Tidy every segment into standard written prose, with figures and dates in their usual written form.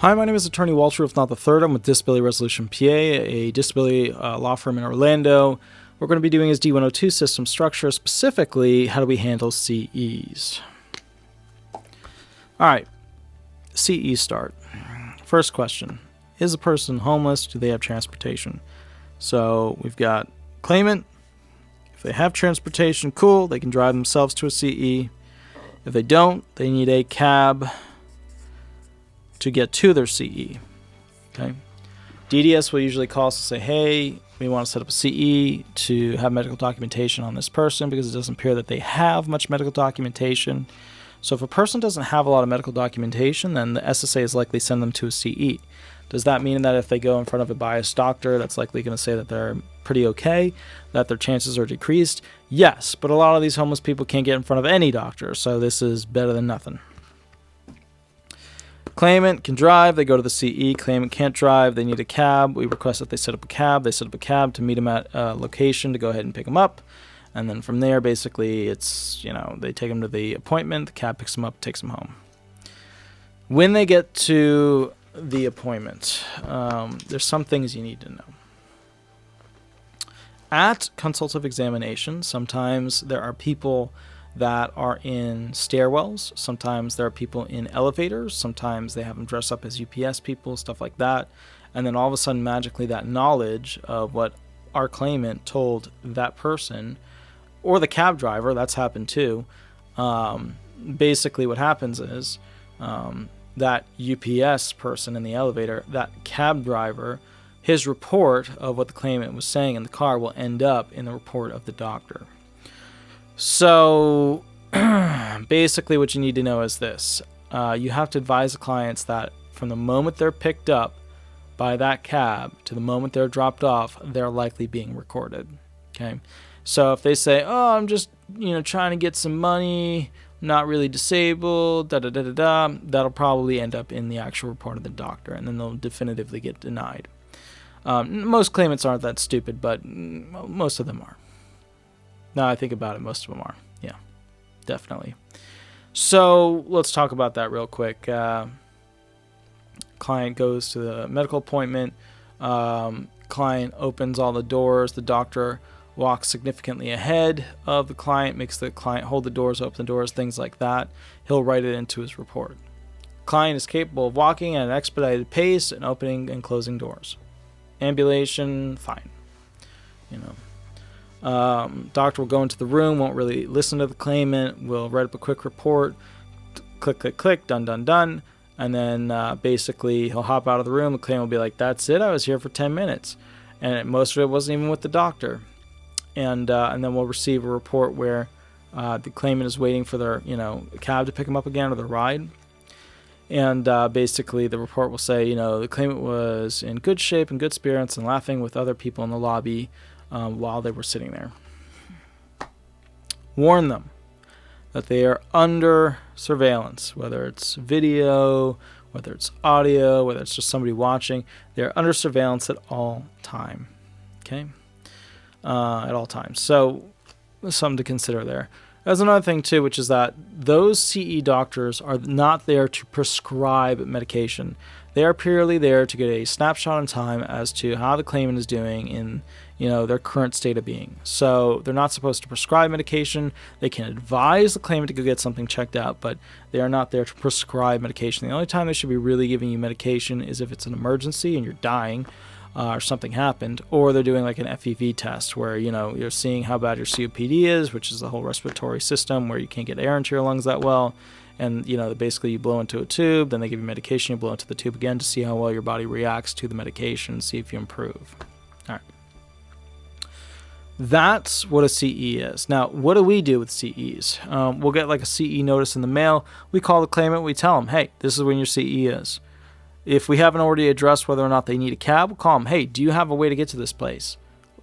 Hi, my name is Attorney Walter Rudolph Hnot III. I'm with Disability Resolution PA, a disability law firm in Orlando. What we're going to be doing is D102 system structure, specifically how do we handle CEs. All right, CE start. First question, is a person homeless? Do they have transportation? So we've got claimant. If they have transportation, cool, they can drive themselves to a CE. If they don't, they need a cab to get to their CE. Okay. DDS will usually call us and say, hey, we want to set up a CE to have medical documentation on this person because it doesn't appear that they have much medical documentation. So if a person doesn't have a lot of medical documentation, then the SSA is likely to send them to a CE. Does that mean that if they go in front of a biased doctor, that's likely going to say that they're pretty okay, that their chances are decreased? Yes, but a lot of these homeless people can't get in front of any doctor, so this is better than nothing. Claimant can drive, they go to the CE. Claimant can't drive, they need a cab. We request that they set up a cab. They set up a cab to meet them at a location to go ahead and pick them up. And then from there, basically, it's, they take them to the appointment, the cab picks them up, takes them home. When they get to the appointment, there's some things you need to know. At consultative examination, sometimes there are people that are in stairwells. Sometimes there are people in elevators. Sometimes they have them dress up as UPS people, stuff like that. And then all of a sudden, magically, that knowledge of what our claimant told that person, or the cab driver, that's happened too. Basically what happens is that UPS person in the elevator, that cab driver, his report of what the claimant was saying in the car will end up in the report of the doctor. So basically what you need to know is this. You have to advise the clients that from the moment they're picked up by that cab to the moment they're dropped off, they're likely being recorded. Okay. So if they say, oh, I'm just, trying to get some money, not really disabled, that'll probably end up in the actual report of the doctor, and then they'll definitively get denied. Most claimants aren't that stupid, but most of them are. Now I think about it, most of them are. Yeah, definitely. So let's talk about that real quick. Client goes to the medical appointment. Client opens all the doors. The doctor walks significantly ahead of the client, makes the client hold the doors, open the doors, things like that. He'll write it into his report. Client is capable of walking at an expedited pace and opening and closing doors. Ambulation, fine. Doctor will go into the room, won't really listen to the claimant, will write up a quick report, click, click, click, done, done, done, and then basically he'll hop out of the room. The claimant will be like, that's it, I was here for 10 minutes. And most of it wasn't even with the doctor. And then we'll receive a report where the claimant is waiting for their, cab to pick him up again, or their ride. And basically the report will say, the claimant was in good shape and good spirits and laughing with other people in the lobby while they were sitting there. Warn them that they are under surveillance, whether it's video, whether it's audio, whether it's just somebody watching. They're under surveillance at all time. Okay? At all times. So there's something to consider there. There's another thing too, which is that those CE doctors are not there to prescribe medication. They are purely there to get a snapshot in time as to how the claimant is doing in, their current state of being. So they're not supposed to prescribe medication. They can advise the claimant to go get something checked out, but they are not there to prescribe medication. The only time they should be really giving you medication is if it's an emergency and you're dying, or something happened, or they're doing like an FEV test where, you're seeing how bad your COPD is, which is the whole respiratory system where you can't get air into your lungs that well. And, basically you blow into a tube, then they give you medication, you blow into the tube again to see how well your body reacts to the medication, see if you improve. All right. That's what a CE is. Now, what do we do with CEs? We'll get like a CE notice in the mail. We call the claimant, we tell them, hey, this is when your CE is. If we haven't already addressed whether or not they need a cab, we'll call them, hey, do you have a way to get to this place?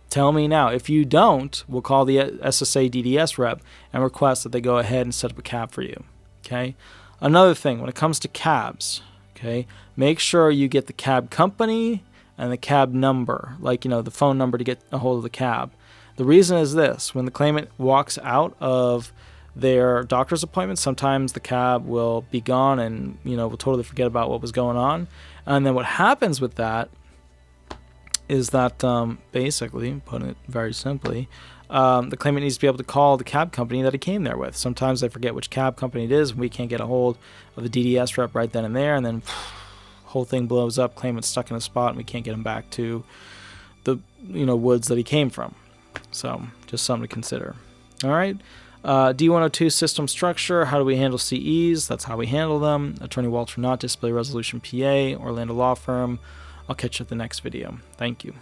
Tell me now. If you don't, we'll call the SSA DDS rep and request that they go ahead and set up a cab for you. Okay. Another thing, when it comes to cabs, okay, make sure you get the cab company and the cab number, like, the phone number to get a hold of the cab. The reason is this: when the claimant walks out of their doctor's appointment. Sometimes the cab will be gone and, will totally forget about what was going on. And then what happens with that is that basically, putting it very simply, the claimant needs to be able to call the cab company that he came there with. Sometimes they forget which cab company it is, and we can't get a hold of the DDS rep right then and there, and then whole thing blows up, claimant's stuck in a spot, and we can't get him back to the woods that he came from. So just something to consider. All right. D102 system structure. How do we handle CEs? That's how we handle them. Attorney Walter Hnot, Disability Resolution PA, Orlando Law Firm. I'll catch you at the next video. Thank you.